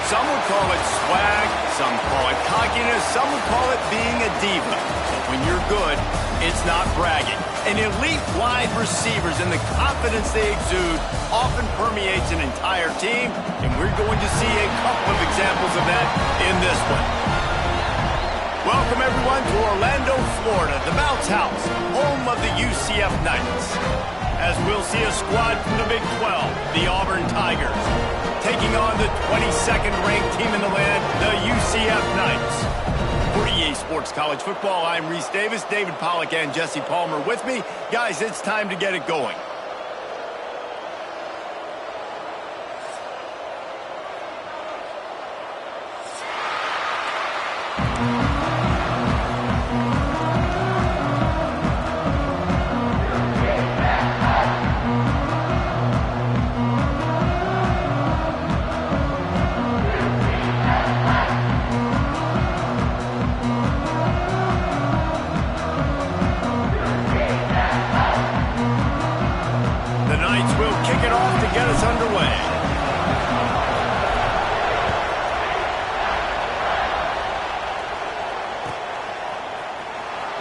Some would call it swag, some call it cockiness, some would call it being a diva. But when you're good, it's not bragging. An elite wide receivers and the confidence they exude often permeates an entire team, and we're going to see a couple of examples of that in this one. Welcome, everyone, to Orlando, Florida, the Bounce House, home of the UCF Knights. As we'll see a squad from the Big 12, the Auburn Tigers, taking on the 22nd ranked team in the land, the UCF Knights. For EA Sports College Football, I'm Reese Davis, David Pollack, and Jesse Palmer with me. Guys, it's time to get it going.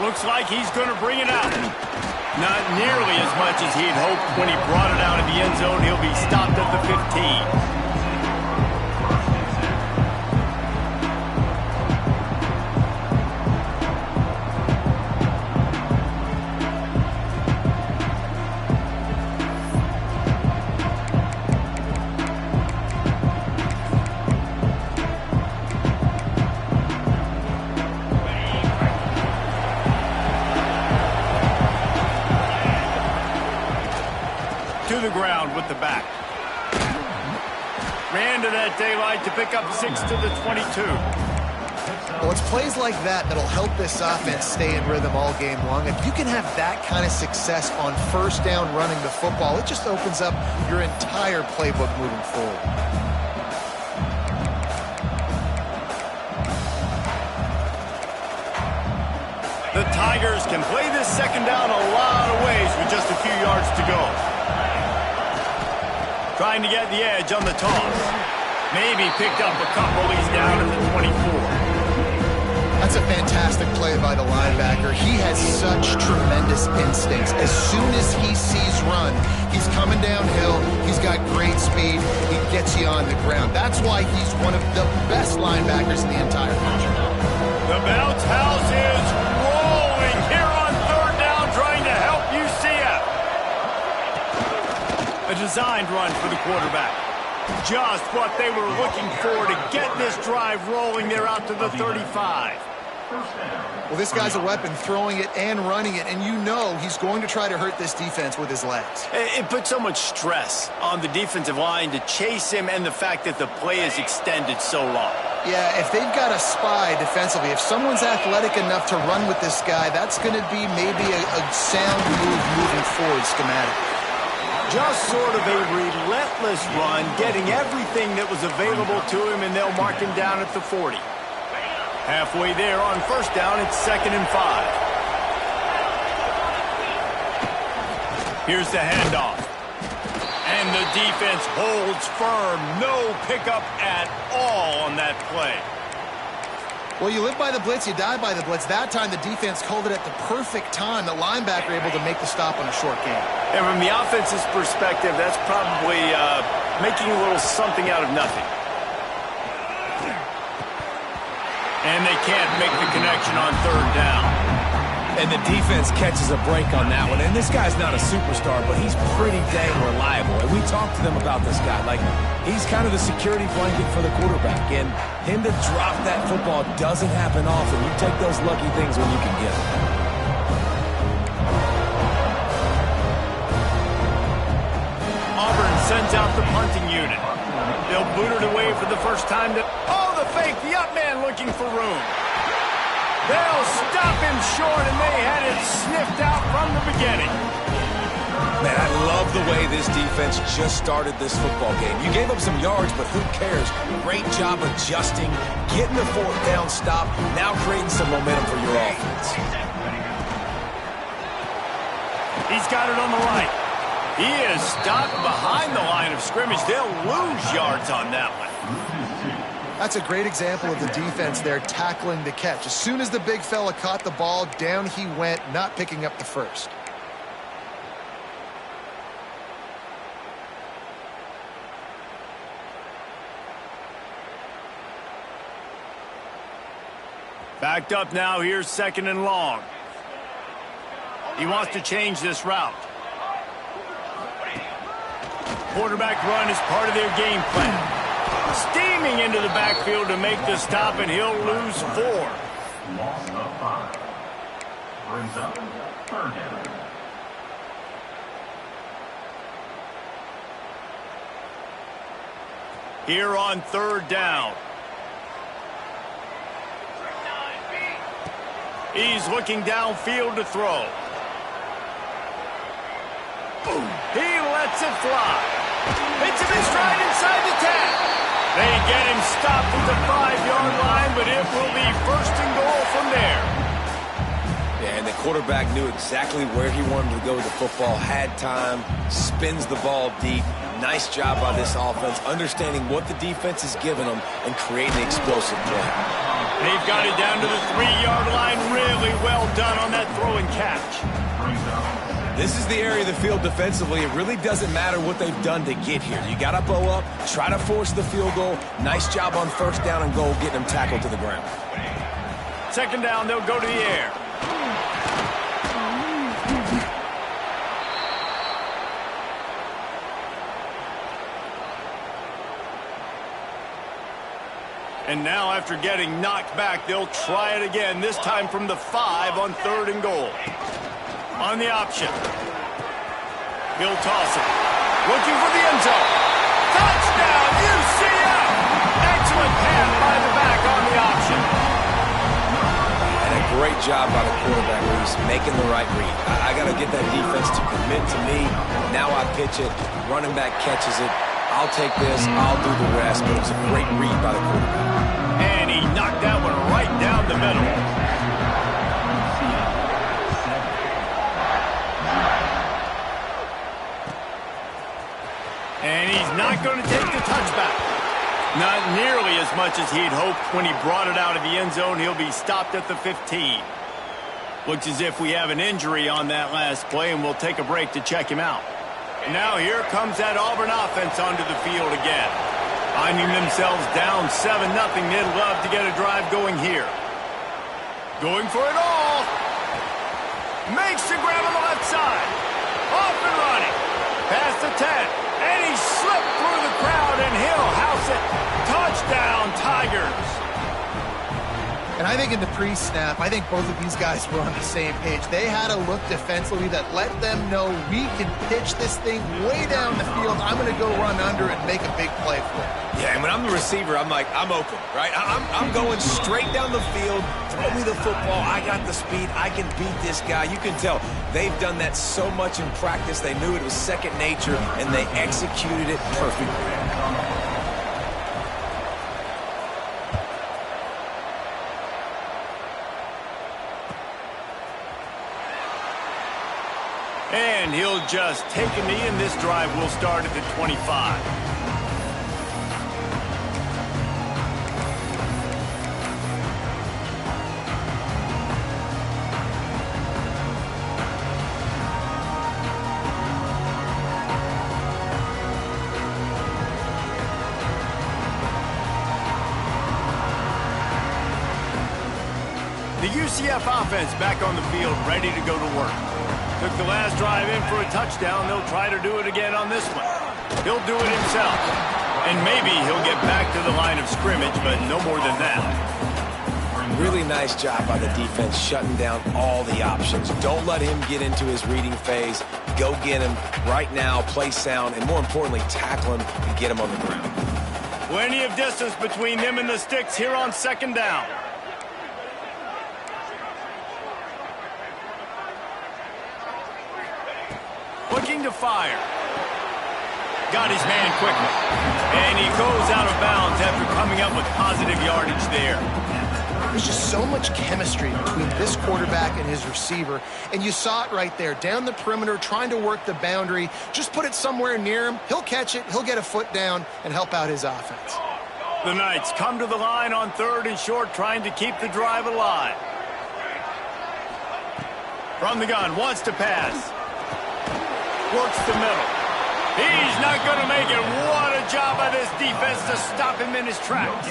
Looks like he's going to bring it out. Not nearly as much as he'd hoped when he brought it out of the end zone. He'll be stopped at the 15. To the ground with the back. Ran to that daylight to pick up 6 to the 22. Well, it's plays like that that'll help this offense stay in rhythm all game long. If you can have that kind of success on first down running the football, it just opens up your entire playbook moving forward. The Tigers can play this second down a lot of ways with just a few yards to go. Trying to get the edge on the toss. Maybe picked up a couple. He's down at the 24. That's a fantastic play by the linebacker. He has such tremendous instincts. As soon as he sees run, he's coming downhill. He's got great speed. He gets you on the ground. That's why he's one of the best linebackers in the entire country. The Bounce House is rolling here on third down, trying to help UCF. A designed run for the quarterback. Just what they were looking for to get this drive rolling. They're out to the 35. Well, this guy's a weapon, throwing it and running it, and you know he's going to try to hurt this defense with his legs. It puts so much stress on the defensive line to chase him and the fact that the play is extended so long. Yeah, if they've got a spy defensively, if someone's athletic enough to run with this guy, that's going to be maybe a sound move moving forward schematically. Just sort of a relentless run, getting everything that was available to him, and they'll mark him down at the 40. Halfway there on first down, it's 2nd and 5. Here's the handoff. And the defense holds firm. No pickup at all on that play. Well, you live by the blitz, you die by the blitz. That time, the defense called it at the perfect time. The linebacker able to make the stop on a short game. And from the offense's perspective, that's probably making a little something out of nothing. And they can't make the connection on third down. And the defense catches a break on that one. And this guy's not a superstar, but he's pretty dang reliable. And we talked to them about this guy. Like, he's kind of the security blanket for the quarterback. And him to drop that football doesn't happen often. You take those lucky things when you can get them. Auburn sends out the punting unit. They'll boot it away for the first time. Oh, the fake. The up man looking for room. They'll stop him short, and they had it sniffed out from the beginning. Man, I love the way this defense just started this football game. You gave up some yards, but who cares? Great job adjusting, getting the fourth down stop, now creating some momentum for your offense. He's got it on the right. He is stopped behind the line of scrimmage. They'll lose yards on that one. That's a great example of the defense there tackling the catch. As soon as the big fella caught the ball, down he went, not picking up the first. Backed up now, here's 2nd and long. He wants to change this route. Quarterback run is part of their game plan. Steaming into the backfield to make the stop, and he'll lose 4. Loss of 5. Brings up 3rd down. Here on 3rd down. He's looking downfield to throw. He lets it fly. Hits him in stride inside the 10. They get him stopped at the 5-yard line, but it will be 1st and goal from there. Yeah, and the quarterback knew exactly where he wanted to go with the football, had time, spins the ball deep. Nice job by this offense, understanding what the defense is giving them and creating an explosive play. They've got it down to the 3-yard line. Really well done on that throw and catch. This is the area of the field defensively. It really doesn't matter what they've done to get here. You got to bow up, try to force the field goal. Nice job on 1st down and goal, getting them tackled to the ground. 2nd down, they'll go to the air. And now, after getting knocked back, they'll try it again, this time from the 5 on 3rd and goal. On the option. He'll toss it. Looking for the end zone. Touchdown, UCF! Excellent pass by the back on the option. And a great job by the quarterback, Reese, making the right read. I got to get that defense to commit to me. Now I pitch it. Running back catches it. I'll take this. I'll do the rest. But it was a great read by the quarterback. And he knocked that one right down the middle. And he's not going to take the touchback. Not nearly as much as he'd hoped when he brought it out of the end zone. He'll be stopped at the 15. Looks as if we have an injury on that last play, and we'll take a break to check him out. And now here comes that Auburn offense onto the field again. Finding themselves down 7-0, they'd love to get a drive going here. Going for it all. Makes the grab on the left side. Off and running. Past the 10. And he slipped through the crowd, and he'll house it. Touchdown, Tigers. And I think in the pre-snap, I think both of these guys were on the same page. They had a look defensively that let them know we can pitch this thing way down the field. I'm going to go run under and make a big play for it. Yeah, and when I'm the receiver, I'm like, I'm open, right? I'm going straight down the field. Throw me the football. I got the speed. I can beat this guy. You can tell they've done that so much in practice. They knew it was second nature, and they executed it perfectly. And he'll just take a knee, and this drive will start at the 25. The UCF offense back on the field, ready to go to work. Took the last drive in for a touchdown. They'll try to do it again on this one. He'll do it himself. And maybe he'll get back to the line of scrimmage, but no more than that. Really nice job by the defense shutting down all the options. Don't let him get into his reading phase. Go get him right now, play sound, and more importantly, tackle him and get him on the ground. Plenty of distance between them and the sticks here on 2nd down. Looking to fire. Got his man quickly. And he goes out of bounds after coming up with positive yardage there. There's just so much chemistry between this quarterback and his receiver. And you saw it right there, down the perimeter, trying to work the boundary. Just put it somewhere near him. He'll catch it, he'll get a foot down, and help out his offense. The Knights come to the line on 3rd and short, trying to keep the drive alive. From the gun, wants to pass. Works the middle. He's not going to make it. What a job by this defense to stop him in his tracks.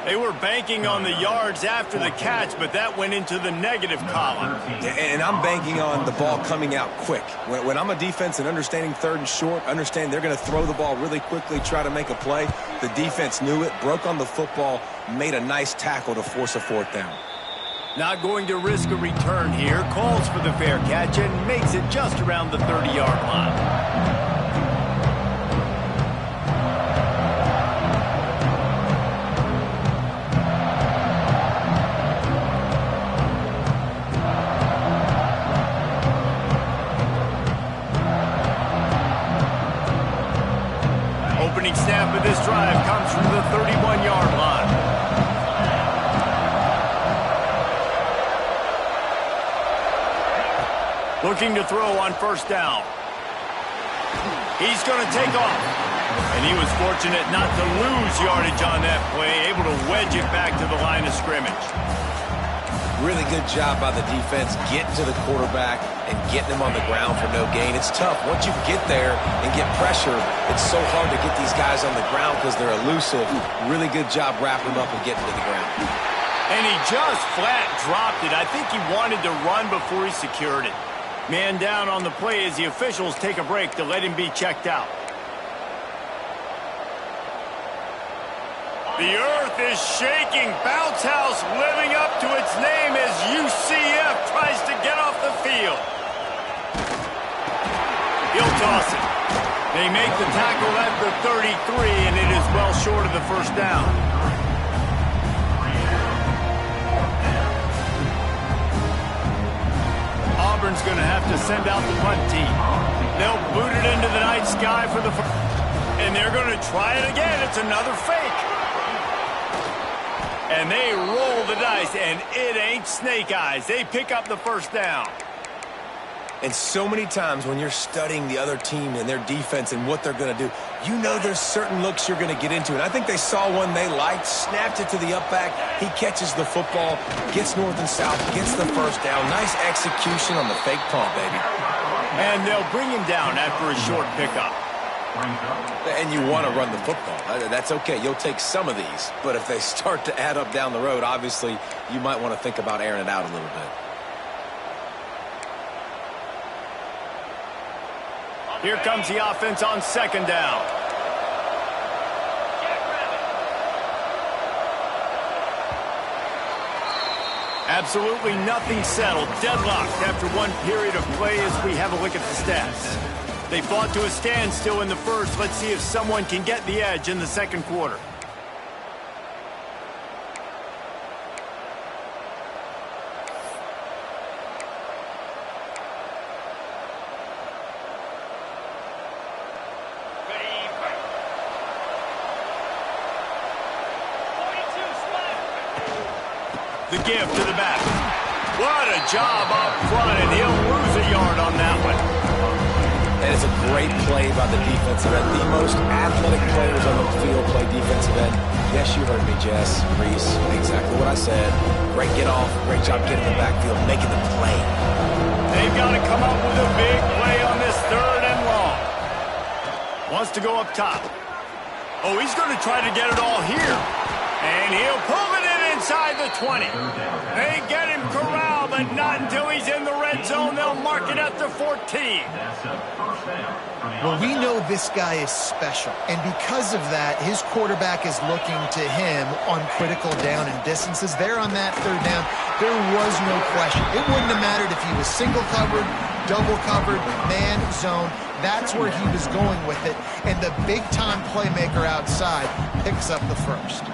They were banking on the yards after the catch, but that went into the negative column. And I'm banking on the ball coming out quick. When I'm a defense and understanding 3rd and short, understand they're going to throw the ball really quickly, try to make a play. The defense knew it, broke on the football, made a nice tackle to force a 4th down. Not going to risk a return here. Calls for the fair catch and makes it just around the 30-yard line. Opening snap of this drive comes from the 31-yard line. Looking to throw on 1st down. He's going to take off. And he was fortunate not to lose yardage on that play, able to wedge it back to the line of scrimmage. Really good job by the defense getting to the quarterback and getting him on the ground for no gain. It's tough. Once you get there and get pressure, it's so hard to get these guys on the ground because they're elusive. Really good job wrapping him up and getting to the ground. And he just flat dropped it. I think he wanted to run before he secured it. Man down on the play as the officials take a break to let him be checked out. The earth is shaking. Bounce House living up to its name as UCF tries to get off the field. He'll toss it. They make the tackle at the 33, and it is well short of the 1st down. Auburn's going to have to send out the punt team. They'll boot it into the night sky for the... And they're going to try it again. It's another fake. And they roll the dice, and it ain't snake eyes. They pick up the 1st down. And so many times when you're studying the other team and their defense and what they're going to do, you know there's certain looks you're going to get into. And I think they saw one they liked, snapped it to the up back. He catches the football, gets north and south, gets the 1st down. Nice execution on the fake punt, baby. And they'll bring him down after a short pickup. And you want to run the football. That's okay. You'll take some of these. But if they start to add up down the road, obviously you might want to think about airing it out a little bit. Here comes the offense on 2nd down. Absolutely nothing settled. Deadlocked after one period of play as we have a look at the stats. They fought to a standstill in the 1st. Let's see if someone can get the edge in the 2nd quarter. The give to the back. What a job up front, and he'll lose a yard on that one. That is a great play by the defensive end. The most athletic players on the field play defensive end. Yes, you heard me, Jess, Reese. Exactly what I said. Great get off. Great job getting the backfield, making the play. They've got to come up with a big play on this 3rd and long. Wants to go up top. Oh, he's going to try to get it all here. And he'll pull it in inside the 20. They get him corralled, but not until he's in the red zone. They'll mark it at the 14. Well, we know this guy is special, and because of that, his quarterback is looking to him on critical down and distances. There on that 3rd down, there was no question. It wouldn't have mattered if he was single covered, double covered, man, zone. That's where he was going with it, and the big-time playmaker outside picks up the 1st.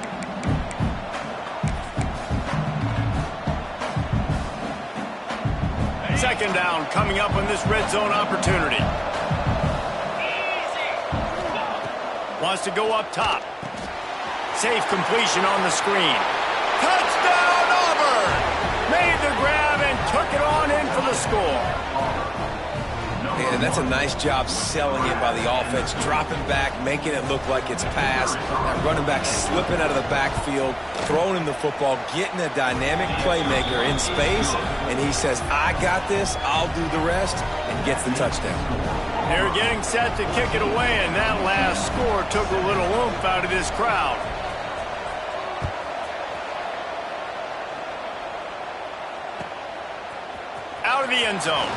Second down coming up on this red zone opportunity. Wants to go up top. Safe completion on the screen. Touchdown Auburn! Made the grab and took it on in for the score. And And that's a nice job selling it by the offense, dropping back, making it look like it's pass. That running back slipping out of the backfield, throwing him the football, getting a dynamic playmaker in space, and he says, I got this, I'll do the rest, and gets the touchdown. They're getting set to kick it away, and that last score took a little oomph out of this crowd. Out of the end zone.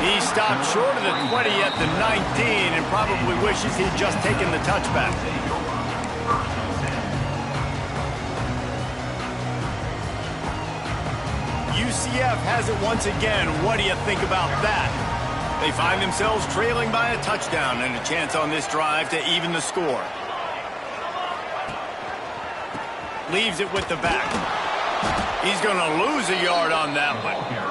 He stopped short of the 20 at the 19 and probably wishes he'd just taken the touchback. UCF has it once again. What do you think about that? They find themselves trailing by a touchdown and a chance on this drive to even the score. Leaves it with the back. He's going to lose a yard on that one.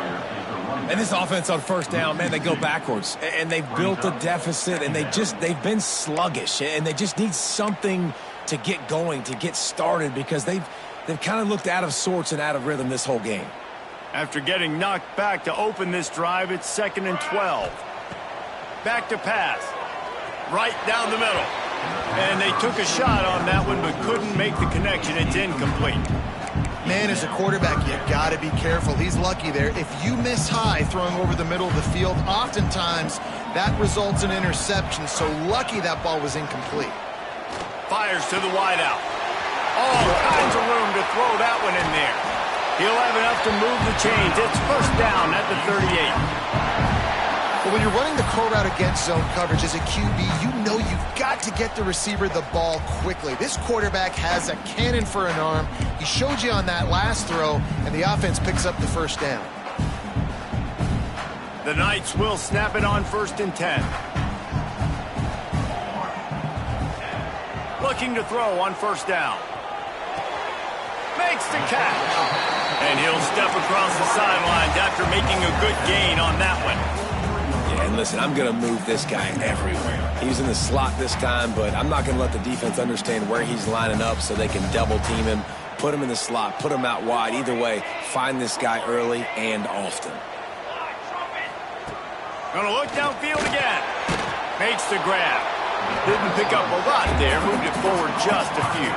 And this offense on first down, man, they go backwards. And they've built a deficit, and they've been sluggish. And they just need something to get going, to get started, because they've kind of looked out of sorts and out of rhythm this whole game. After getting knocked back to open this drive, it's 2nd and 12. Back to pass. Right down the middle. And they took a shot on that one, but couldn't make the connection. It's incomplete. Man, as a quarterback, you got to be careful. He's lucky there. If you miss high throwing over the middle of the field, oftentimes that results in interception. So lucky that ball was incomplete. Fires to the wideout. All kinds of room to throw that one in there. He'll have enough to move the chains. It's first down at the 38. But when you're running the curl route against zone coverage as a QB, you know you've got to get the receiver the ball quickly. This quarterback has a cannon for an arm. He showed you on that last throw, and the offense picks up the first down. The Knights will snap it on 1st and 10. Looking to throw on first down. Makes the catch. And he'll step across the sidelines after making a good gain on that one. Yeah, and listen, I'm going to move this guy everywhere. He's in the slot this time, but I'm not going to let the defense understand where he's lining up so they can double team him, put him in the slot, put him out wide. Either way, find this guy early and often. Gonna look downfield again. Makes the grab. Didn't pick up a lot there, moved it forward just a few.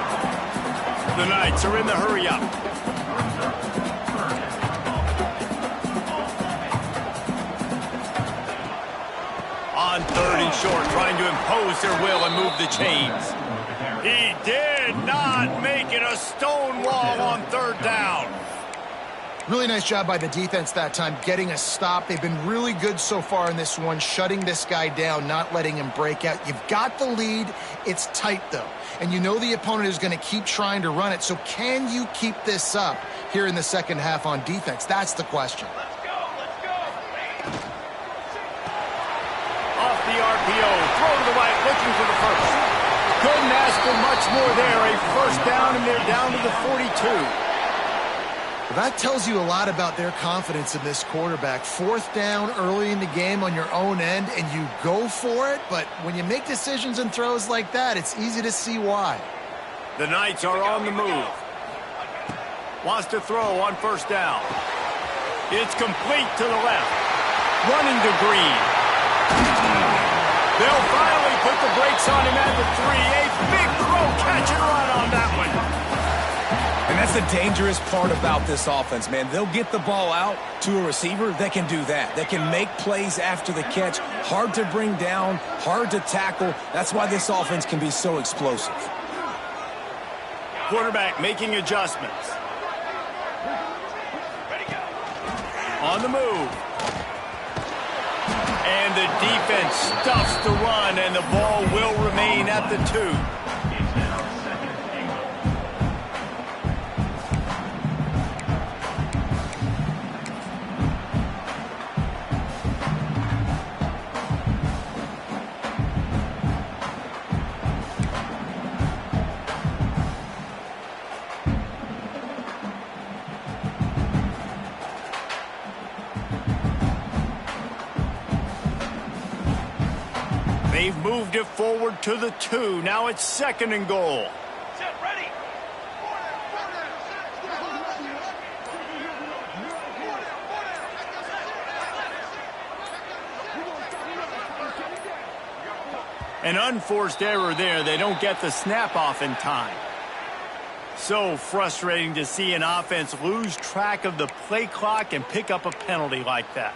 The Knights are in the hurry up. On 3rd and short, trying to impose their will and move the chains. He did not make it a stone wall on 3rd down. Really nice job by the defense that time, getting a stop. They've been really good so far in this one, shutting this guy down, not letting him break out. You've got the lead. It's tight, though. And you know the opponent is going to keep trying to run it. So can you keep this up here in the second half on defense? That's the question. Off the RPO, throw to the right, looking for the first. Couldn't ask for much more there. A first down, and they're down to the 42. Well, that tells you a lot about their confidence in this quarterback. 4th down early in the game on your own end, and you go for it. But when you make decisions and throws like that, it's easy to see why. The Knights are on the move. Wants to throw on first down. It's complete to the left. Running to Green. They'll finally put the brakes on him at the 3. A big throw, catch and run on that one. And that's the dangerous part about this offense, man. They'll get the ball out to a receiver. They can do that. They can make plays after the catch. Hard to bring down, hard to tackle. That's why this offense can be so explosive. Quarterback making adjustments. On the move. And the defense stuffs the run, and the ball will remain at the 2. They've moved it forward to the 2. Now it's 2nd and goal. Ready. An unforced error there. They don't get the snap off in time. So frustrating to see an offense lose track of the play clock and pick up a penalty like that.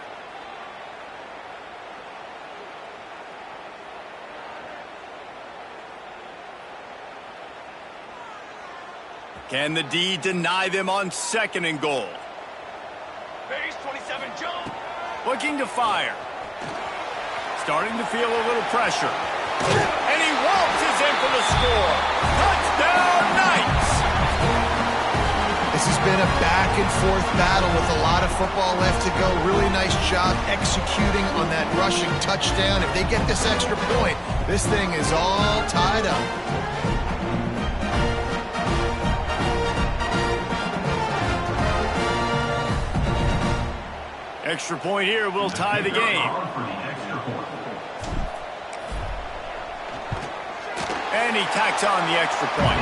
Can the D deny them on 2nd and goal? Base 27 jump. Looking to fire. Starting to feel a little pressure. And he waltzes in for the score. Touchdown, Knights! This has been a back-and-forth battle with a lot of football left to go. Really nice job executing on that rushing touchdown. If they get this extra point, this thing is all tied up. Extra point here will tie the game. And he tacks on the extra point.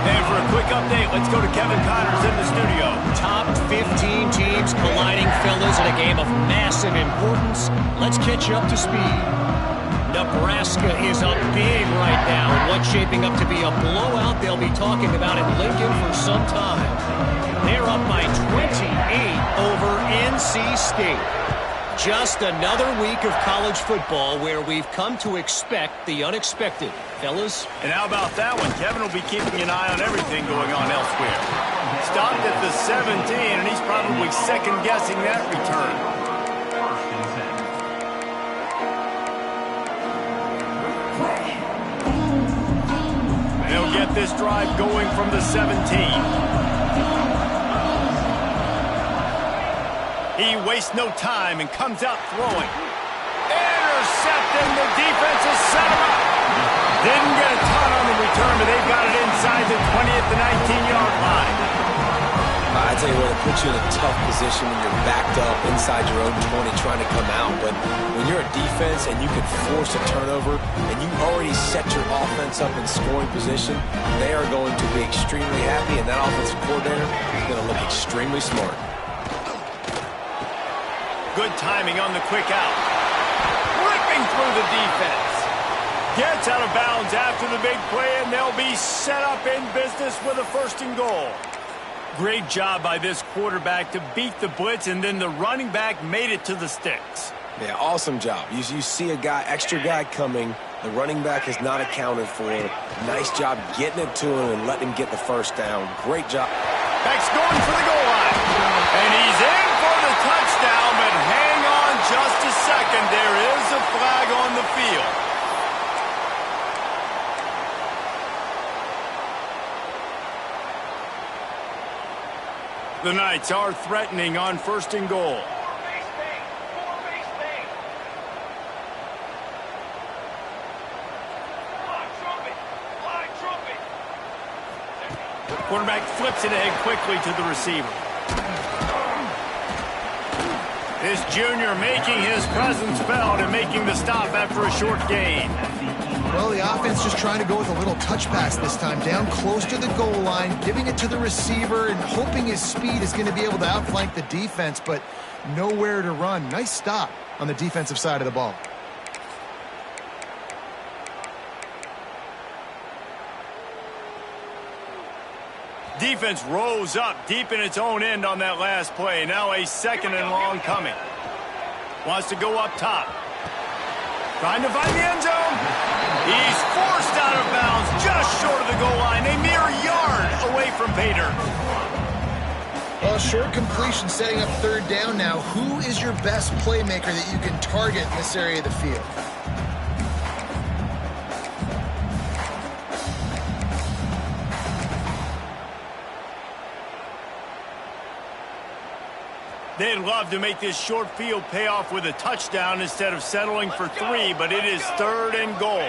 And for a quick update, let's go to Kevin Connors in the studio. Top 15 teams colliding, fellas, in a game of massive importance. Let's catch you up to speed. Nebraska is up big right now in what's shaping up to be a blowout they'll be talking about in Lincoln for some time. They're up by 28 over NC State. Just another week of college football where we've come to expect the unexpected. Fellas? And how about that one? Kevin will be keeping an eye on everything going on elsewhere. Stopped at the 17, and he's probably second-guessing that return. They'll get this drive going from the 17. He wastes no time and comes out throwing. Intercepting, the defense has set him up. Didn't get a ton on the return, but they've got it inside the 20 at the 19-yard line. I tell you what, it puts you in a tough position when you're backed up inside your own 20 trying to come out. But when you're a defense and you can force a turnover and you already set your offense up in scoring position, they are going to be extremely happy, and that offensive coordinator is going to look extremely smart. Good timing on the quick out. Ripping through the defense. Gets out of bounds after the big play, and they'll be set up in business with a 1st and goal. Great job by this quarterback to beat the blitz, and then the running back made it to the sticks. Yeah, awesome job. You see a extra guy coming. The running back is not accounted for. Nice job getting it to him and letting him get the 1st down. Great job. Back's going for the goal line. And he's in for the touchdown, but hang on just a second. There is a flag on the field. The Knights are threatening on 1st and goal. Quarterback flips it ahead quickly to the receiver. This junior making his presence felt and making the stop after a short gain. Well, the offense just trying to go with a little touch pass this time, down close to the goal line, giving it to the receiver and hoping his speed is going to be able to outflank the defense, but nowhere to run. Nice stop on the defensive side of the ball. Defense rose up deep in its own end on that last play. Now a 2nd and long coming. Wants to go up top. Trying to find the end zone. He's forced out of bounds just short of the goal line. A mere yard away from Bader. Well, short completion setting up 3rd down now. Who is your best playmaker that you can target in this area of the field? They'd love to make this short field pay off with a touchdown instead of settling for 3, but it is 3rd and goal.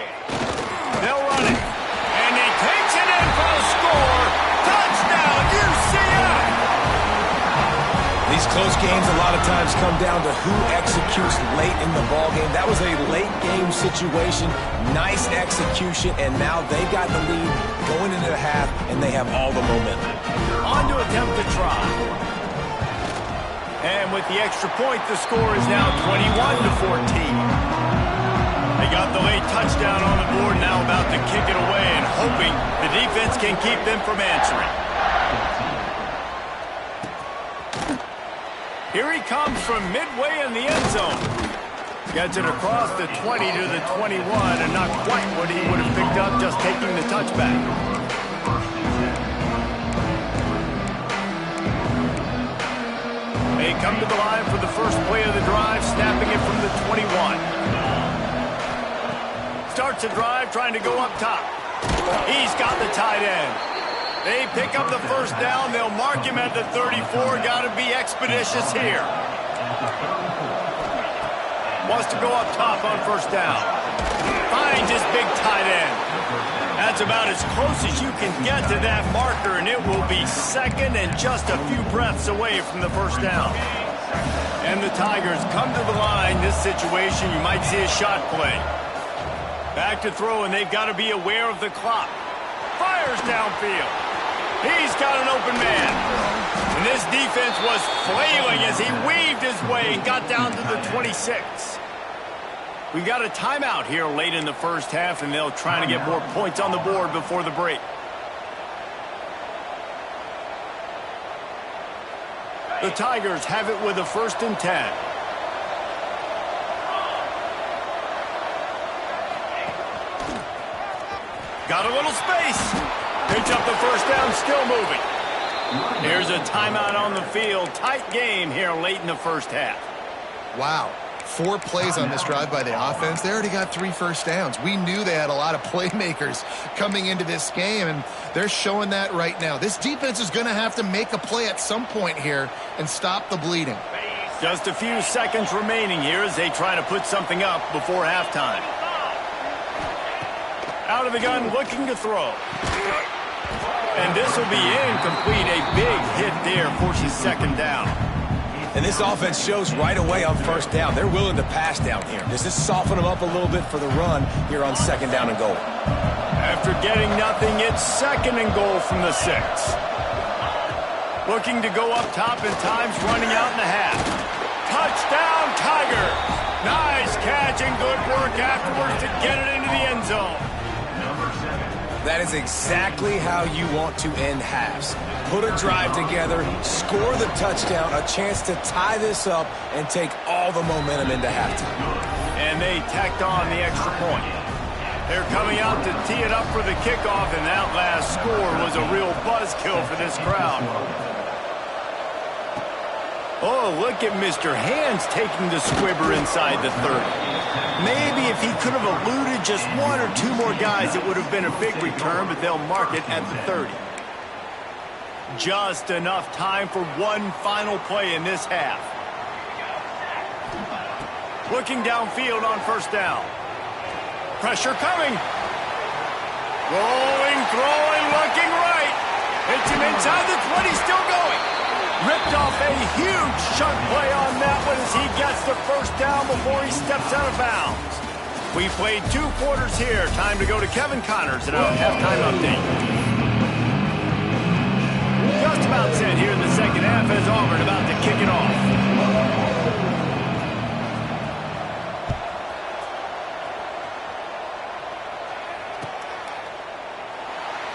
They'll run it. And he takes it in for the score. Touchdown, UCF! These close games a lot of times come down to who executes late in the ball game. That was a late game situation. Nice execution, and now they've got the lead going into the half, and they have all the momentum. On to attempt to try. And with the extra point, the score is now 21-14. They got the late touchdown on the board, now about to kick it away and hoping the defense can keep them from answering. Here he comes from midway in the end zone. Gets it across the 20 to the 21, and not quite what he would have picked up just taking the touchback. They come to the line for the first play of the drive, snapping it from the 21. Starts a drive, trying to go up top. He's got the tight end. They pick up the first down. They'll mark him at the 34. Got to be expeditious here. Wants to go up top on first down. Finds his big tight end. That's about as close as you can get to that marker, and it will be second and just a few breaths away from the first down. And the Tigers come to the line. This situation, you might see a shot play. Back to throw, and they've got to be aware of the clock. Fires downfield. He's got an open man. And this defense was flailing as he weaved his way and got down to the 26. We've got a timeout here late in the first half, and they'll try to get more points on the board before the break. The Tigers have it with a 1st and 10. Got a little space. Picks up the first down, still moving. Here's a timeout on the field. Tight game here late in the first half. Wow. 4 plays on this drive by the offense. They already got 3 first downs. We knew they had a lot of playmakers coming into this game, and they're showing that right now. This defense is going to have to make a play at some point here and stop the bleeding. Just a few seconds remaining here as they try to put something up before halftime. Out of the gun, looking to throw. And this will be incomplete. A big hit there, forces second down. And this offense shows right away on first down. They're willing to pass down here. Does this soften them up a little bit for the run here on second down and goal? After getting nothing, it's second and goal from the 6. Looking to go up top, and time's running out in the half. Touchdown, Tigers! Nice catch and good work afterwards to get it into the end zone. That is exactly how you want to end halves. Put a drive together, score the touchdown, a chance to tie this up, and take all the momentum into halftime. And they tacked on the extra point. They're coming out to tee it up for the kickoff, and that last score was a real buzzkill for this crowd. Oh, look at Mr. Hands taking the squibber inside the 30. Maybe if he could have eluded just 1 or 2 more guys, it would have been a big return, but they'll mark it at the 30. Just enough time for one final play in this half. Looking downfield on first down. Pressure coming. Rolling, throwing, looking right. Hits him inside the 20, still going. Ripped off a huge chunk play on that one as he gets the first down before he steps out of bounds. We played 2 quarters here. Time to go to Kevin Connors and our halftime update. Just about set here in the second half as Auburn about to kick it off.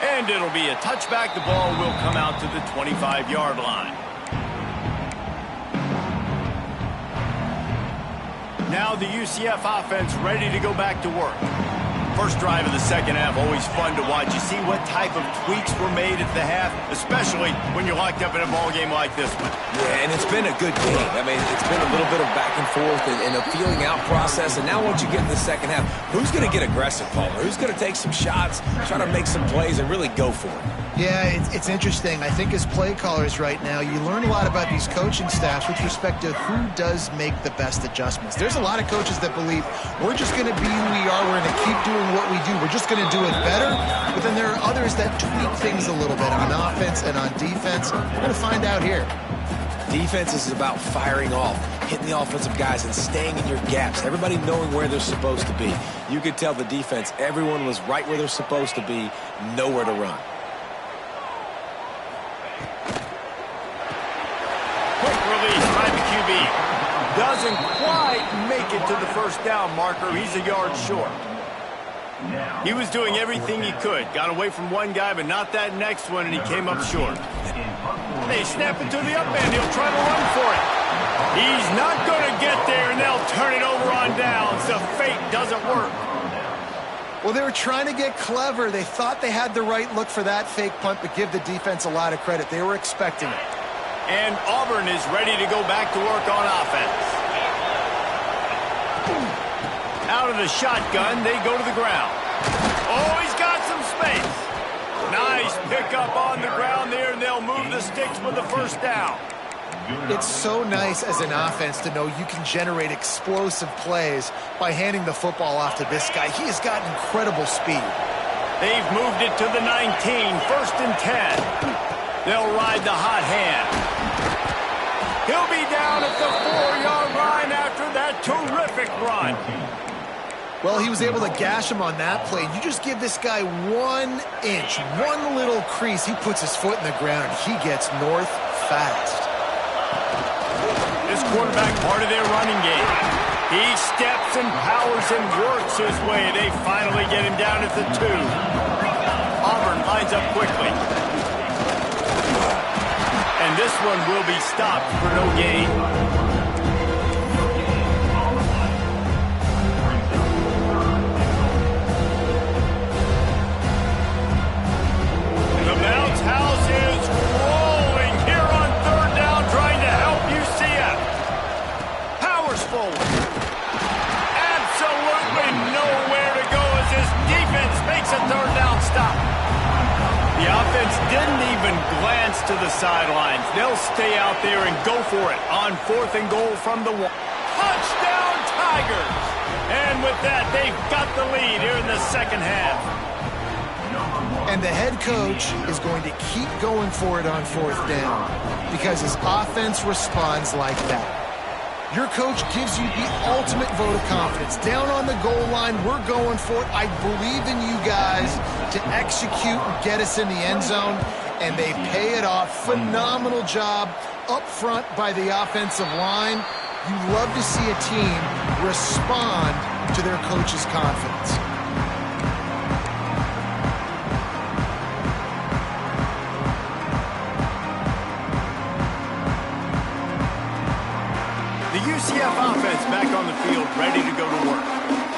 And it'll be a touchback. The ball will come out to the 25-yard line. Now the UCF offense ready to go back to work. First drive of the second half, always fun to watch. You see what type of tweaks were made at the half, especially when you're locked up in a ball game like this one. Yeah, and it's been a good game. I mean, it's been a little bit of back and forth and a feeling out process. And now once you get in the second half, who's going to get aggressive, Palmer? Who's going to take some shots, try to make some plays, and really go for it? Yeah, it's interesting. I think as play callers right now, you learn a lot about these coaching staffs with respect to who does make the best adjustments. There's a lot of coaches that believe we're just going to be who we are. We're going to keep doing what we do. We're just going to do it better. But then there are others that tweak things a little bit on offense and on defense. We're going to find out here. Defense is about firing off, hitting the offensive guys, and staying in your gaps. Everybody knowing where they're supposed to be. You could tell the defense, everyone was right where they're supposed to be, nowhere to run. Quick release by the QB. doesn't quite make it to the first down marker. He's a yard short. He was doing everything he could. Got away from one guy, but not that next one, and he came up short. They snap it to the up end. He'll try to run for it. He's not going to get there, and they'll turn it over on downs. The fake doesn't work. Well, they were trying to get clever. They thought they had the right look for that fake punt, but give the defense a lot of credit. They were expecting it. And Auburn is ready to go back to work on offense. Out of the shotgun, they go to the ground. Oh, he's got some space. Nice pickup on the ground there, and they'll move the sticks with the first down. It's so nice as an offense to know you can generate explosive plays by handing the football off to this guy. He has got incredible speed. They've moved it to the 19, 1st and 10. They'll ride the hot hand. He'll be down at the 4-yard line after that terrific run. Well, he was able to gash him on that play. You just give this guy 1 inch, one little crease. He puts his foot in the ground. He gets north fast. This quarterback part of their running game. He steps and powers and works his way. They finally get him down at the 2. Auburn lines up quickly. And this one will be stopped for no gain. The bounce house is rolling here on 3rd down, trying to help UCF. Powers forward. Absolutely nowhere to go as this defense makes a 3rd down stop. The offense didn't even glance to the sidelines. They'll stay out there and go for it on 4th and goal from the 1. Touchdown Tigers! And with that, they've got the lead here in the second half. And the head coach is going to keep going for it on 4th down because his offense responds like that. Your coach gives you the ultimate vote of confidence. Down on the goal line, we're going for it. I believe in you guys to execute and get us in the end zone, and they pay it off. Phenomenal job up front by the offensive line. You love to see a team respond to their coach's confidence. The UCF offense back on the field, ready to go to work.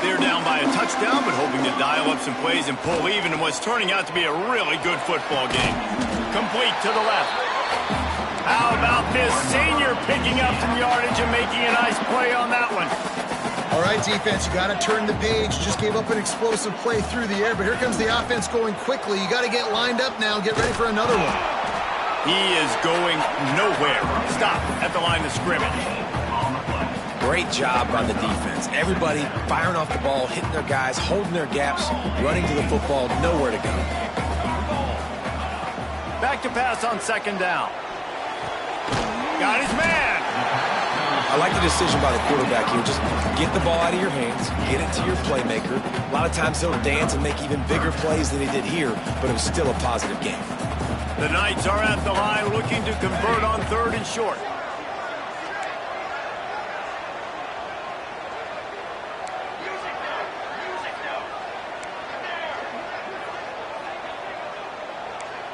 They're down by a touchdown, but hoping to dial up some plays and pull even in what's turning out to be a really good football game. Complete to the left. How about this senior picking up some yardage and making a nice play on that one? All right, defense, you got to turn the page. Just gave up an explosive play through the air, but here comes the offense going quickly. You got to get lined up now. Get ready for another one. He is going nowhere. Stop at the line of scrimmage. Great job by the defense. Everybody firing off the ball, hitting their guys, holding their gaps, running to the football, nowhere to go. Back to pass on 2nd down. Got his man. I like the decision by the quarterback here. Just get the ball out of your hands, get it to your playmaker. A lot of times he'll dance and make even bigger plays than he did here, but it was still a positive game. The Knights are at the line looking to convert on 3rd and short.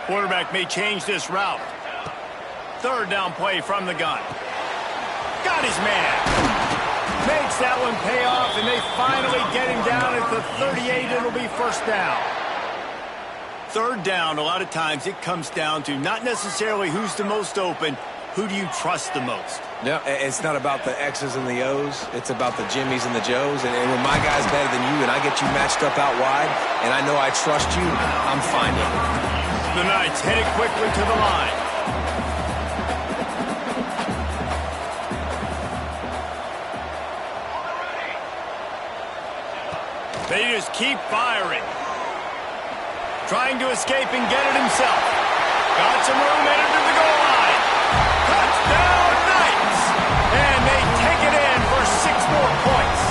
Quarterback may change this route. 3rd down play from the gun. Got his man. Makes that one pay off, and they finally get him down at the 38. It'll be 1st down. 3rd down, a lot of times it comes down to not necessarily who's the most open, who do you trust the most? No, it's not about the X's and the O's. It's about the Jimmies and the Joes. And when my guy's better than you and I get you matched up out wide and I know I trust you, I'm fine with it. The Knights headed quickly to the line. They just keep firing. Trying to escape and get it himself. Got some room, entered to the goal line. Touchdown Knights! And they take it in for 6 more points.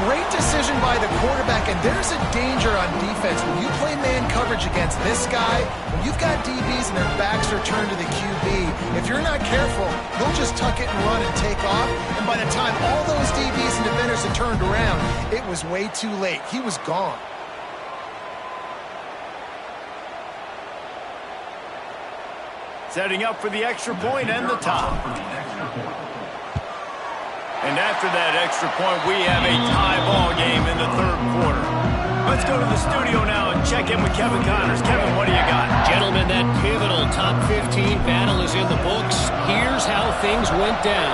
Great to decision by the quarterback, and there's a danger on defense. When you play man coverage against this guy, when you've got DBs and their backs are turned to the QB, if you're not careful, he'll just tuck it and run and take off, and by the time all those DBs and defenders had turned around, it was way too late. He was gone. Setting up for the extra point and the top. And after that extra point, we have a tie ball game in the third quarter. Let's go to the studio now and check in with Kevin Connors. Kevin, what do you got? Gentlemen, that pivotal top 15 battle is in the books. Here's how things went down.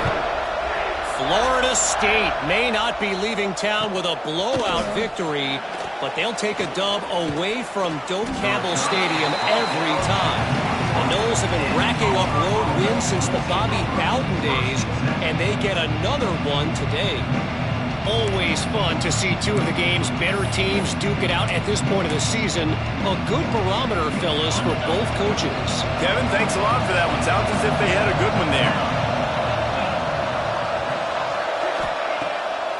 Florida State may not be leaving town with a blowout victory, but they'll take a dub away from Doak Campbell Stadium every time. The Noles have been racking up road wins since the Bobby Bowden days, and they get another one today. Always fun to see two of the game's better teams duke it out at this point of the season. A good barometer, fellas, for both coaches. Kevin, thanks a lot for that one. Sounds as if they had a good one there.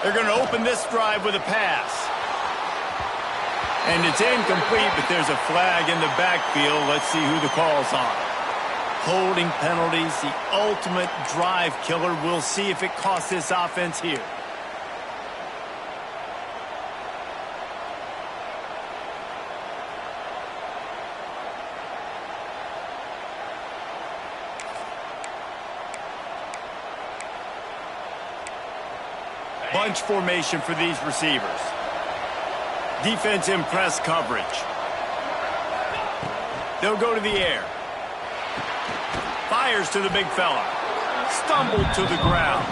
They're going to open this drive with a pass. And it's incomplete, but there's a flag in the backfield. Let's see who the call's on. Holding penalties, the ultimate drive killer. We'll see if it costs this offense here. Bunch formation for these receivers. Defense in press coverage. They'll go to the air. Fires to the big fella. Stumbled to the ground.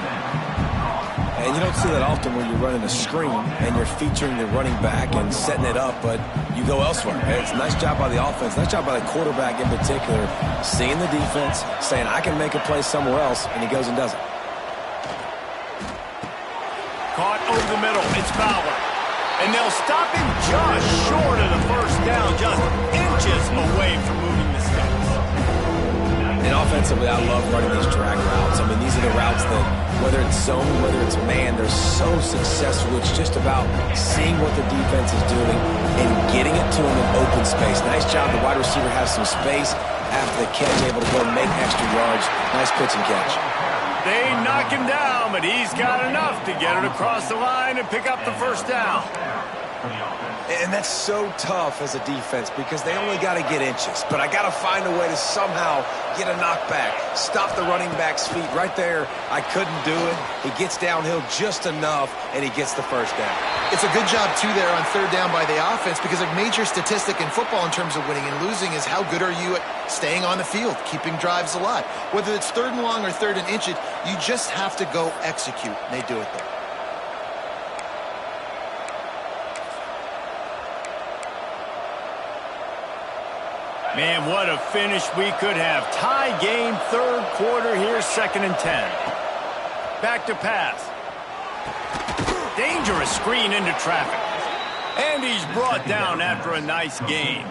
And you don't see that often when you're running a screen and you're featuring the running back and setting it up, but you go elsewhere. It's a nice job by the offense, nice job by the quarterback in particular, seeing the defense, saying, I can make a play somewhere else, and he goes and does it. Caught over the middle. It's Fowler. And they'll stop him just short of the first down, just inches away from moving the sticks. And offensively, I love running these drag routes. I mean, these are the routes that, whether it's zone, whether it's man, they're so successful. It's just about seeing what the defense is doing and getting it to him in open space. Nice job. The wide receiver has some space after the catch, able to go and make extra yards. Nice pitch and catch. They knock him down, but he's got enough to get it across the line and pick up the first down. And that's so tough as a defense because they only got to get inches. But I got to find a way to somehow get a knockback, stop the running back's feet. Right there, I couldn't do it. He gets downhill just enough, and he gets the first down. It's a good job, too, there on third down by the offense because a major statistic in football in terms of winning and losing is how good are you at staying on the field, keeping drives alive. Whether it's third and long or third and inches, you just have to go execute. And they do it there. Man, what a finish we could have. Tie game, third quarter here, 2nd and 10. Back to pass. Dangerous screen into traffic. And he's brought down after a nice gain.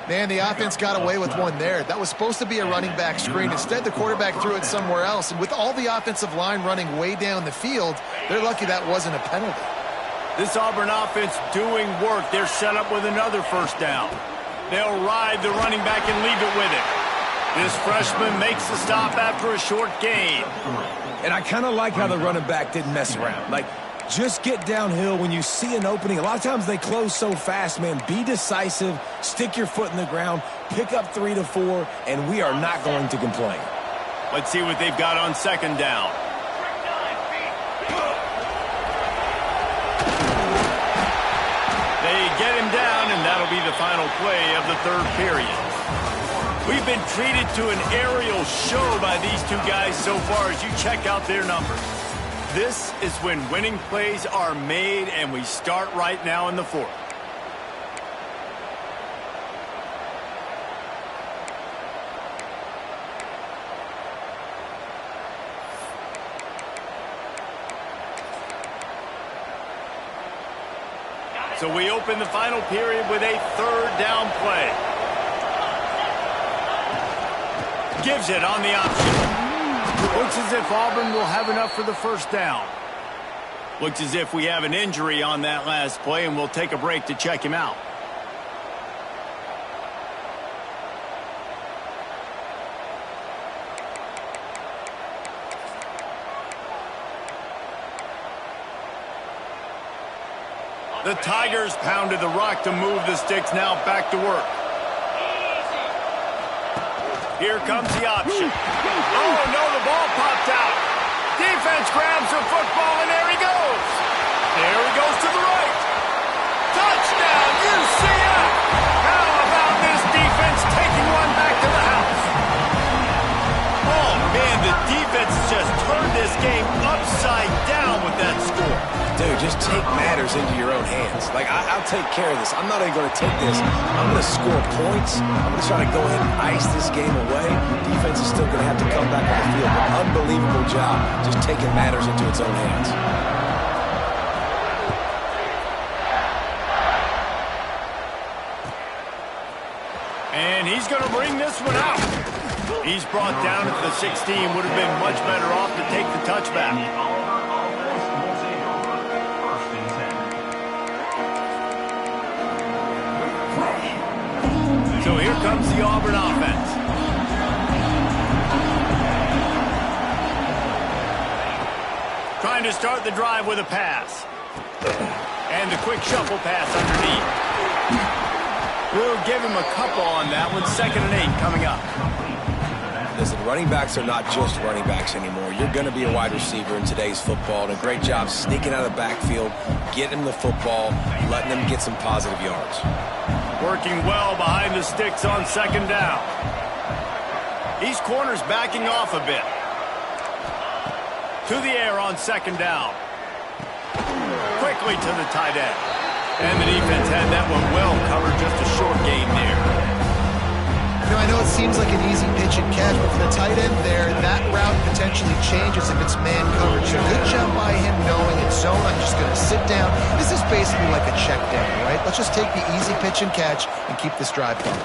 Man, the offense got away with one there. That was supposed to be a running back screen. Instead, the quarterback threw it somewhere else. And with all the offensive line running way down the field, they're lucky that wasn't a penalty. This Auburn offense doing work. They're set up with another first down. They'll ride the running back and leave it with it. This freshman makes the stop after a short gain. And I kind of like how the running back didn't mess around. Like, just get downhill when you see an opening. A lot of times they close so fast, man. Be decisive, stick your foot in the ground, pick up 3 to 4, and we are not going to complain. Let's see what they've got on 2nd down. They get him down, and that'll be the final play of the third period. We've been treated to an aerial show by these two guys so far as you check out their numbers. This is when winning plays are made, and we start right now in the fourth. So we open the final period with a third down play. Gives it on the option. Looks as if Auburn will have enough for the first down. Looks as if we have an injury on that last play, and we'll take a break to check him out. The Tigers pounded the rock to move the sticks, now back to work. Here comes the option. Oh, no, the ball popped out. Defense grabs the football, and there he goes. There he goes to the right. Touchdown, UCF! How about this defense taking one back to the house? Oh, man, the defense just turned this game upside down with that score. Dude, just take matters into your own hands. Like, I'll take care of this. I'm not even going to take this. I'm going to score points. I'm going to try to go ahead and ice this game away. Defense is still going to have to come back on the field. But unbelievable job just taking matters into its own hands. And he's going to bring this one out. He's brought down at the 16. Would have been much better off to take the touchback. So here comes the Auburn offense. Trying to start the drive with a pass. And the quick shuffle pass underneath. We'll give him a couple on that one. 2nd and 8 coming up. Listen, running backs are not just running backs anymore. You're going to be a wide receiver in today's football. And a great job sneaking out of the backfield, getting him the football, letting him get some positive yards. Working well behind the sticks on 2nd down. These corners backing off a bit. To the air on 2nd down. Quickly to the tight end. And the defense had that one well covered, just a short gain there. You know, I know it seems like an easy pitch and catch, but for the tight end there, that route potentially changes if it's man coverage. So good job by him knowing it's zone. I'm just going to sit down. This is basically like a check down, right? Let's just take the easy pitch and catch and keep this drive going.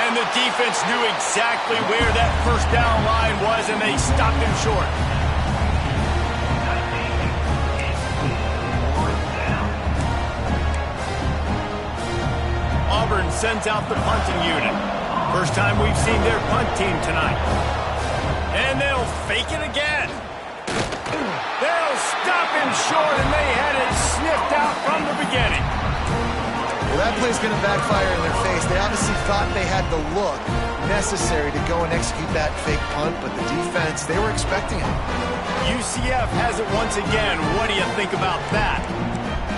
And the defense knew exactly where that 1st down line was, and they stopped him short. Auburn sends out the punting unit. First time we've seen their punt team tonight. And they'll fake it again. They'll stop him short, and they had it sniffed out from the beginning. Well, that play's going to backfire in their face. They obviously thought they had the look necessary to go and execute that fake punt, but the defense, they were expecting it. UCF has it once again. What do you think about that?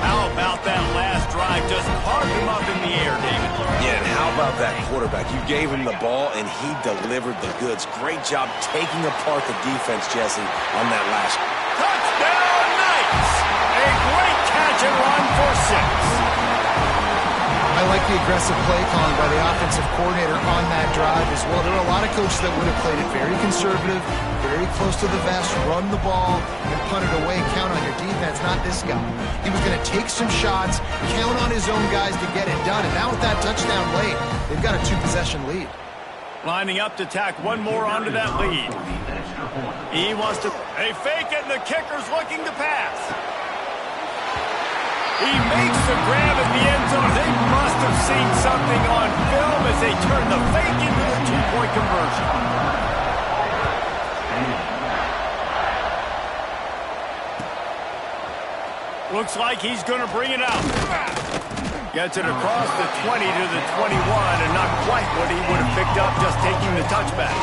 How about that last drive? Just carved him up in the air, David. Yeah, and how about that quarterback? You gave him the ball, and he delivered the goods. Great job taking apart the defense, Jesse, on that last. Touchdown, Knights! A great catch and run for 6. I like the aggressive play calling by the offensive coordinator on that drive as well. There are a lot of coaches that would have played it very conservative, very close to the vest, run the ball, and punt it away, count on your defense, not this guy. He was going to take some shots, count on his own guys to get it done, and now with that touchdown late, they've got a 2-possession lead. Lining up to tack one more onto that lead. He wants to... They fake it, and the kicker's looking to pass. He makes the grab at the end zone. They must have seen something on film as they turn the fake into a 2-point conversion. Looks like he's going to bring it out. Gets it across the 20 to the 21, and not quite what he would have picked up just taking the touchback.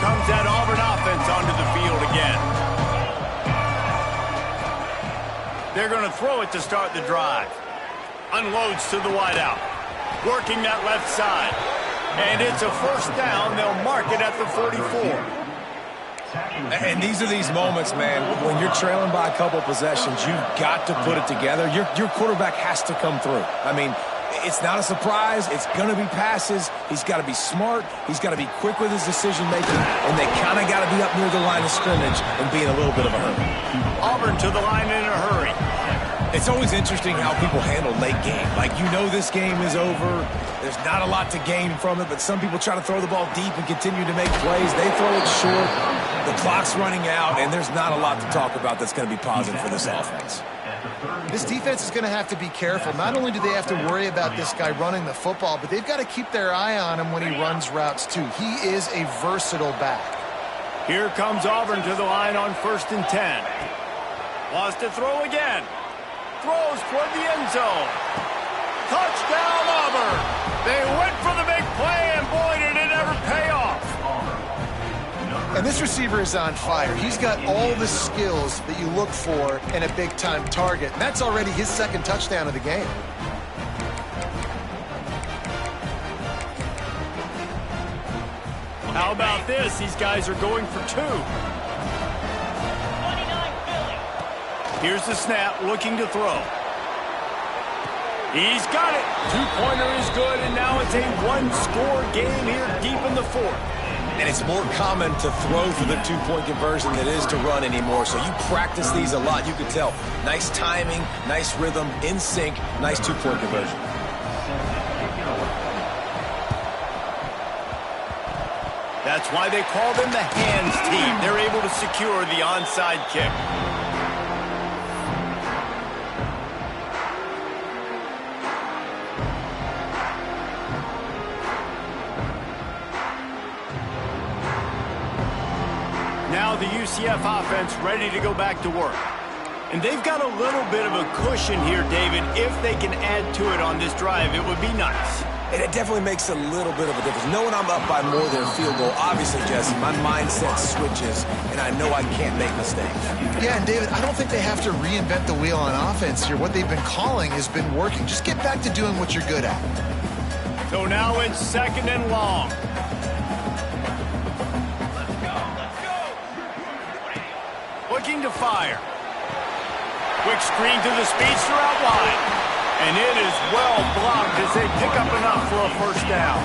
Comes that Auburn offense onto the field again. They're going to throw it to start the drive. Unloads to the wideout. Working that left side. And it's a 1st down. They'll mark it at the 44. And these are these moments, man, when you're trailing by a couple possessions, you've got to put it together. Your quarterback has to come through. I mean, it's not a surprise. It's going to be passes. He's got to be smart. He's got to be quick with his decision-making, and they kind of got to be up near the line of scrimmage and be in a little bit of a hurry. Auburn to the line in a hurry. It's always interesting how people handle late game. Like, you know this game is over. There's not a lot to gain from it, but some people try to throw the ball deep and continue to make plays. They throw it short. The clock's running out, and there's not a lot to talk about that's going to be positive for this offense. This defense is going to have to be careful. Not only do they have to worry about this guy running the football, but they've got to keep their eye on him when he runs routes, too. He is a versatile back. Here comes Auburn to the line on 1st and 10. Wants to throw again. Throws toward the end zone. Touchdown, Auburn. They went for the big play, and boy, did it ever pay off. And this receiver is on fire. He's got all the skills that you look for in a big-time target. And that's already his 2nd touchdown of the game. How about this? These guys are going for 2. Here's the snap, looking to throw. He's got it. 2-pointer is good, and now it's a 1-score game here deep in the 4th. And it's more common to throw for the 2-point conversion than it is to run anymore. So you practice these a lot. You can tell. Nice timing, nice rhythm, in sync, nice 2-point conversion. That's why they call them the hands team. They're able to secure the onside kick. Now the UCF offense ready to go back to work. And they've got a little bit of a cushion here, David. If they can add to it on this drive, it would be nice. And it definitely makes a little bit of a difference. Knowing I'm up by more than a field goal, obviously, Jesse, my mindset switches, and I know I can't make mistakes. Yeah, and David, I don't think they have to reinvent the wheel on offense here. What they've been calling has been working. Just get back to doing what you're good at. So now it's 2nd and long. Looking to fire. Quick screen to the speedster out wide. And it is well blocked as they pick up enough for a 1st down.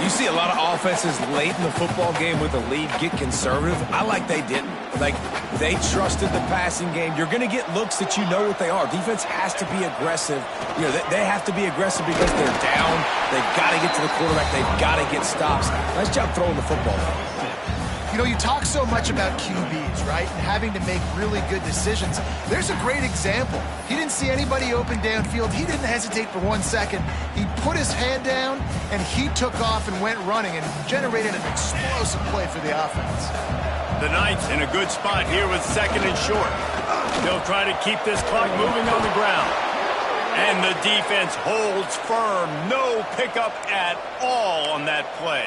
You see a lot of offenses late in the football game with a lead get conservative. I like they didn't. Like, they trusted the passing game. You're going to get looks that you know what they are. Defense has to be aggressive. You know, they have to be aggressive because they're down. They've got to get to the quarterback. They've got to get stops. Nice job throwing the football. You know, you talk so much about QBs, right? And having to make really good decisions. There's a great example. He didn't see anybody open downfield. He didn't hesitate for 1 second. He put his head down, and he took off and went running and generated an explosive play for the offense. The Knights in a good spot here with 2nd and short. They'll try to keep this clock moving on the ground. And the defense holds firm. No pickup at all on that play.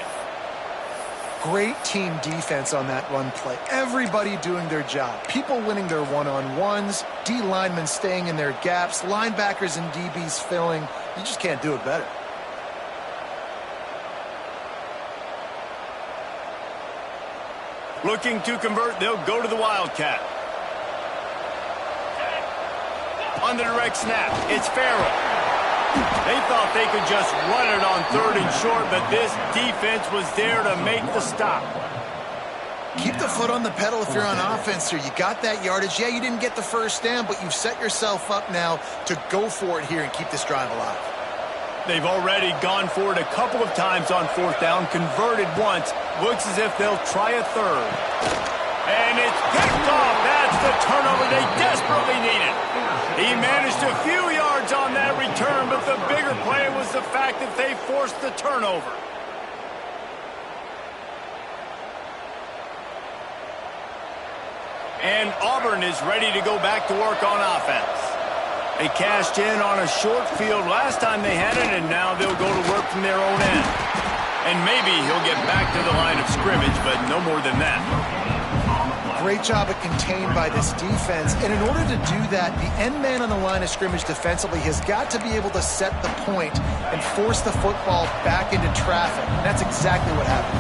Great team defense on that run play. Everybody doing their job. People winning their one-on-ones, D linemen staying in their gaps, linebackers and DBs filling. You just can't do it better. Looking to convert, they'll go to the Wildcat. On the direct snap, it's Farrell. They thought they could just run it on 3rd and short, but this defense was there to make the stop. Keep the foot on the pedal if you're on offense here. You got that yardage. Yeah, you didn't get the 1st down, but you've set yourself up now to go for it here and keep this drive alive. They've already gone for it a couple of times on 4th down, converted once. Looks as if they'll try a 3rd. And it's picked off. That's the turnover they desperately needed. He managed a few yards on that return, but the bigger play was the fact that they forced the turnover. And Auburn is ready to go back to work on offense. They cashed in on a short field last time they had it, and now they'll go to work from their own end. And maybe he'll get back to the line of scrimmage, but no more than that. Great job at contained by this defense. And in order to do that, the end man on the line of scrimmage defensively has got to be able to set the point and force the football back into traffic. And that's exactly what happened.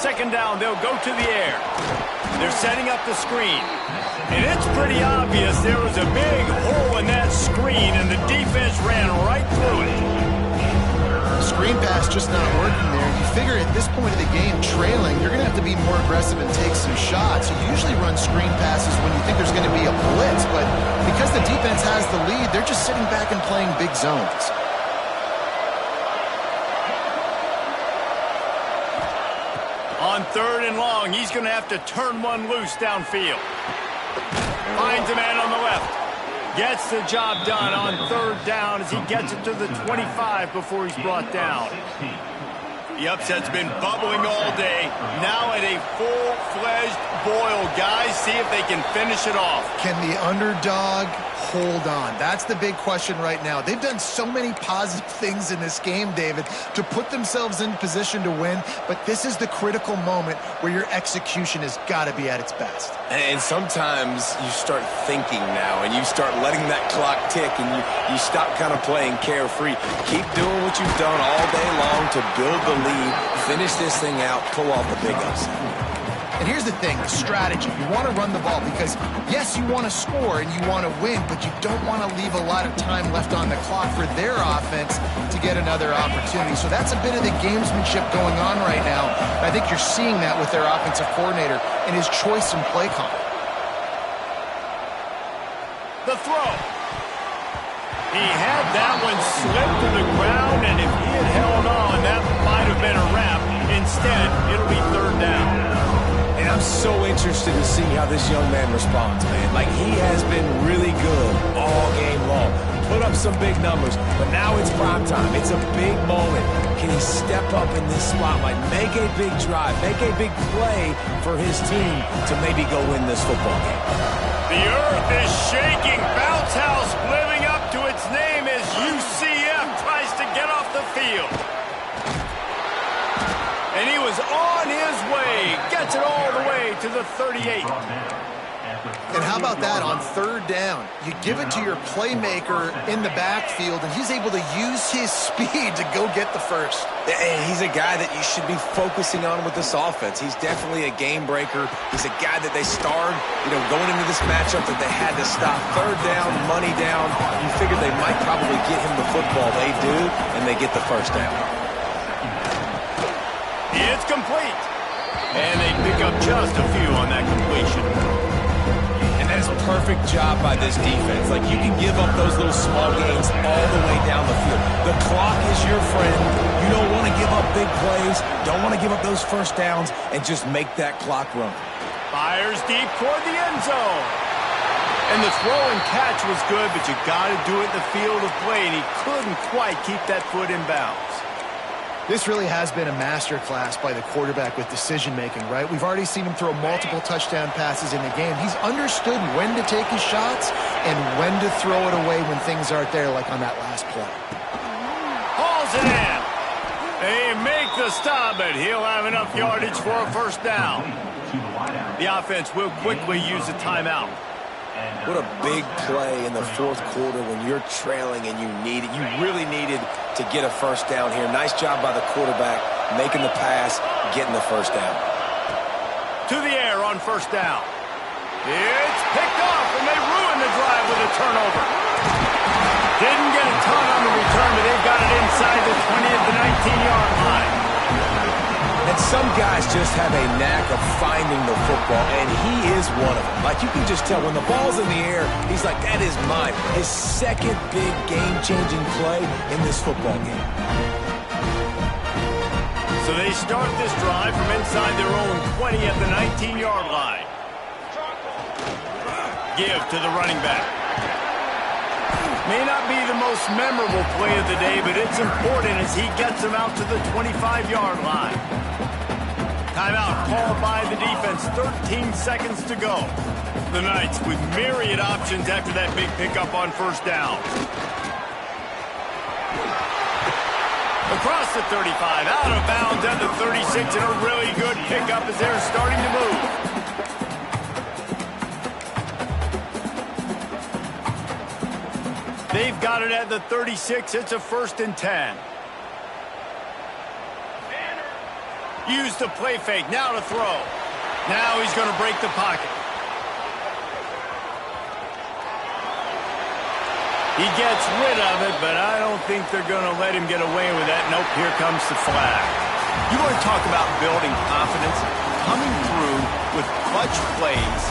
2nd down, they'll go to the air. They're setting up the screen. And it's pretty obvious there was a big hole in that screen, and the defense ran right through it. Screen screen pass just not working there. You figure at this point of the game, trailing, you're going to have to be more aggressive and take some shots. You usually run screen passes when you think there's going to be a blitz, but because the defense has the lead, they're just sitting back and playing big zones. On 3rd and long, he's going to have to turn one loose downfield. Finds a man on the left. Gets the job done on 3rd down as he gets it to the 25 before he's brought down. The upset's been bubbling all day. Now at a full-fledged boil. Guys, see if they can finish it off. Can the underdog hold on? That's the big question right now. They've done so many positive things in this game, David, to put themselves in position to win, but this is the critical moment where your execution has got to be at its best. And sometimes you start thinking now, and you start letting that clock tick, and you stop kind of playing carefree. Keep doing what you've done all day long to build the lead, finish this thing out, pull off the big upset. And here's the thing, the strategy. You want to run the ball because, yes, you want to score and you want to win, but you don't want to leave a lot of time left on the clock for their offense to get another opportunity. So that's a bit of the gamesmanship going on right now. And I think you're seeing that with their offensive coordinator and his choice in play call. The throw. He had that one slip to the ground, and if he had held on, that might have been a wrap. Instead, it'll be 3rd down. And I'm so interested to see how this young man responds, man. Like, he has been really good all game long. Put up some big numbers, but now it's prime time. It's a big moment. Can he step up in this spotlight, make a big drive, make a big play for his team to maybe go win this football game? The earth is shaking. Bounce house living up to its name as UCF tries to get off the field. And he was on his way. Gets it all the way to the 38. And how about that on 3rd down? You give it to your playmaker in the backfield, and he's able to use his speed to go get the first. He's a guy that you should be focusing on with this offense. He's definitely a game breaker. He's a guy that they starred, going into this matchup that they had to stop. 3rd down, money down. You figured they might probably get him the football. They do, and they get the first down. It's complete. And they pick up just a few on that completion. And that's a perfect job by this defense. Like, you can give up those little small gains all the way down the field. The clock is your friend. You don't want to give up big plays. Don't want to give up those first downs, and just make that clock run. Fires deep toward the end zone. And the throw and catch was good, but you got to do it in the field of play, and he couldn't quite keep that foot in bounds. This really has been a masterclass by the quarterback with decision-making, right? We've already seen him throw multiple touchdown passes in the game. He's understood when to take his shots and when to throw it away when things aren't there, like on that last play. Hauls it in. They make the stop, but he'll have enough yardage for a first down. The offense will quickly use a timeout. What a big play in the 4th quarter when you're trailing and you really needed to get a first down here. Nice job by the quarterback, making the pass, getting the first down. To the air on 1st down. It's picked off, and they ruin the drive with a turnover. Didn't get a ton on the return, but they've got it inside the 20 at the 19-yard line. And some guys just have a knack of finding the football, and he is one of them. Like, you can just tell when the ball's in the air, he's like, that is mine. His second big game-changing play in this football game. So they start this drive from inside their own 20 at the 19-yard line. Give to the running back. May not be the most memorable play of the day, but it's important as he gets them out to the 25-yard line. Timeout called by the defense. 13 seconds to go. The Knights with myriad options after that big pickup on 1st down. Across the 35, out of bounds at the 36, and a really good pickup as they're starting to move. They've got it at the 36. It's a 1st and 10. Use the play fake. Now to throw. Now he's going to break the pocket. He gets rid of it, but I don't think they're going to let him get away with that. Nope, here comes the flag. You want to talk about building confidence? Coming through with clutch plays,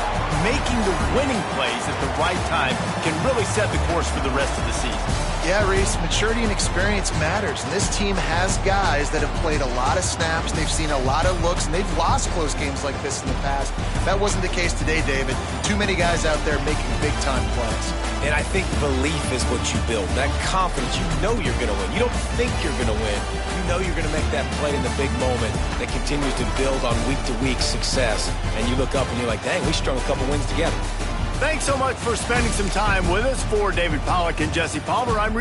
making the winning plays at the right time can really set the course for the rest of the season. Yeah, Reese, maturity and experience matters, and this team has guys that have played a lot of snaps, they've seen a lot of looks, and they've lost close games like this in the past. That wasn't the case today, David. Too many guys out there making big-time plays. And I think belief is what you build. That confidence, you know you're going to win. You don't think you're going to win. You know you're going to make that play in the big moment that continues to build on week-to-week success. And you look up and you're like, dang, we strung a couple wins together. Thanks so much for spending some time with us. For David Pollack and Jesse Palmer, I'm Reese